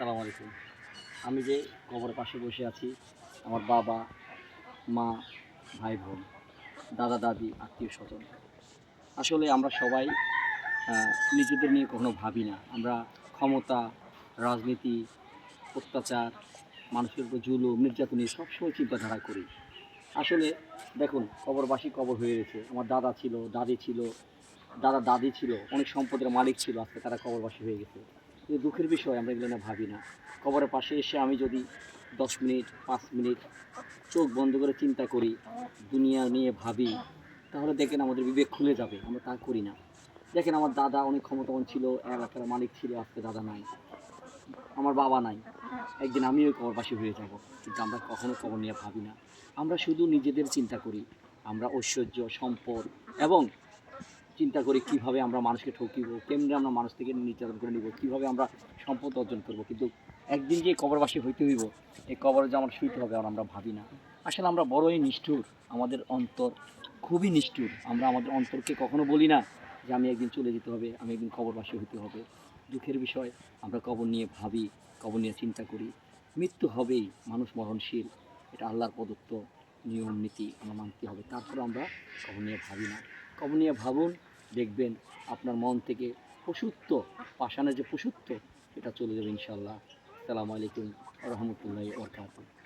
আসসালামু আলাইকুম। আমি যে কবরের পাশে বসে আছি, আমার বাবা, মা, ভাই, বোন, দাদা, দাদি, আত্মীয়স্বজন। আসলে আমরা সবাই আ নিজেদের নিয়ে কখনো ভাবি না। আমরা ক্ষমতা, রাজনীতি, অত্যাচার, মানুষের উপর জুলুম, নির্যাতন নিয়ে সবসময় চিন্তাধারা করি। আসলে দেখুন কবরবাসী কবর হয়ে গেছে। আমার দাদা ছিল, দাদি ছিল, দাদি ছিল, অনেক সম্পদের মালিক ছিল, আজকে তারা কবরবাসী হয়ে গেছে। কিন্তু দুঃখের বিষয় আমরা এগুলো নিয়ে ভাবি না। কবরের পাশে এসে আমি যদি ১০ মিনিট, ৫ মিনিট চোখ বন্ধ করে চিন্তা করি, দুনিয়া নিয়ে ভাবি, তাহলে দেখেন আমাদের বিবেক খুলে যাবে। আমরা তা করি না। দেখেন আমার দাদা অনেক ক্ষমতাবান ছিল, এলাকার মালিক ছিল, আজকে দাদা নাই। আমার বাবা নাই। একদিন আমিও কবরবাসী হয়ে যাব। কিন্তু আমরা কখনো কবর নিয়ে ভাবি না। আমরা শুধু নিজেদের চিন্তা করি। আমরা ঐশ্বর্য, সম্পদ এবং চিন্তা করি কীভাবে আমরা মানুষকে ঠকিব, কেমনে আমরা মানুষ থেকে নির্যাতন করে নিব, কীভাবে আমরা সম্পদ অর্জন করব। কিন্তু একদিন যে কবরবাসী হইতে হইব, এই কবরে যে আমার শুইতে হবে আর আমরা ভাবি না। আসলে আমরা বড়ই নিষ্ঠুর, আমাদের অন্তর খুবই নিষ্ঠুর। আমরা আমাদের অন্তরকে কখনো বলি না যে আমি একদিন চলে যেতে হবে, আমি একদিন কবরবাসী হইতে হবে। দুঃখের বিষয় আমরা কবর নিয়ে ভাবি, কবর নিয়ে চিন্তা করি। মৃত্যু হবেই, মানুষ মরণশীল। এটা আল্লাহর প্রদত্ত নিয়ম নীতি, আমরা মানতে হবে। তারপরে আমরা কবর নিয়ে ভাবি না। কবর নিয়ে ভাবুন, দেখবেন আপনার মন থেকে পশুত্ব, পাষাণের যে পশুত্ব, এটা চলে যাবে ইনশাআল্লাহ। আসসালামু আলাইকুম ওয়া রাহমাতুল্লাহি ওয়া বারাকাতুহু।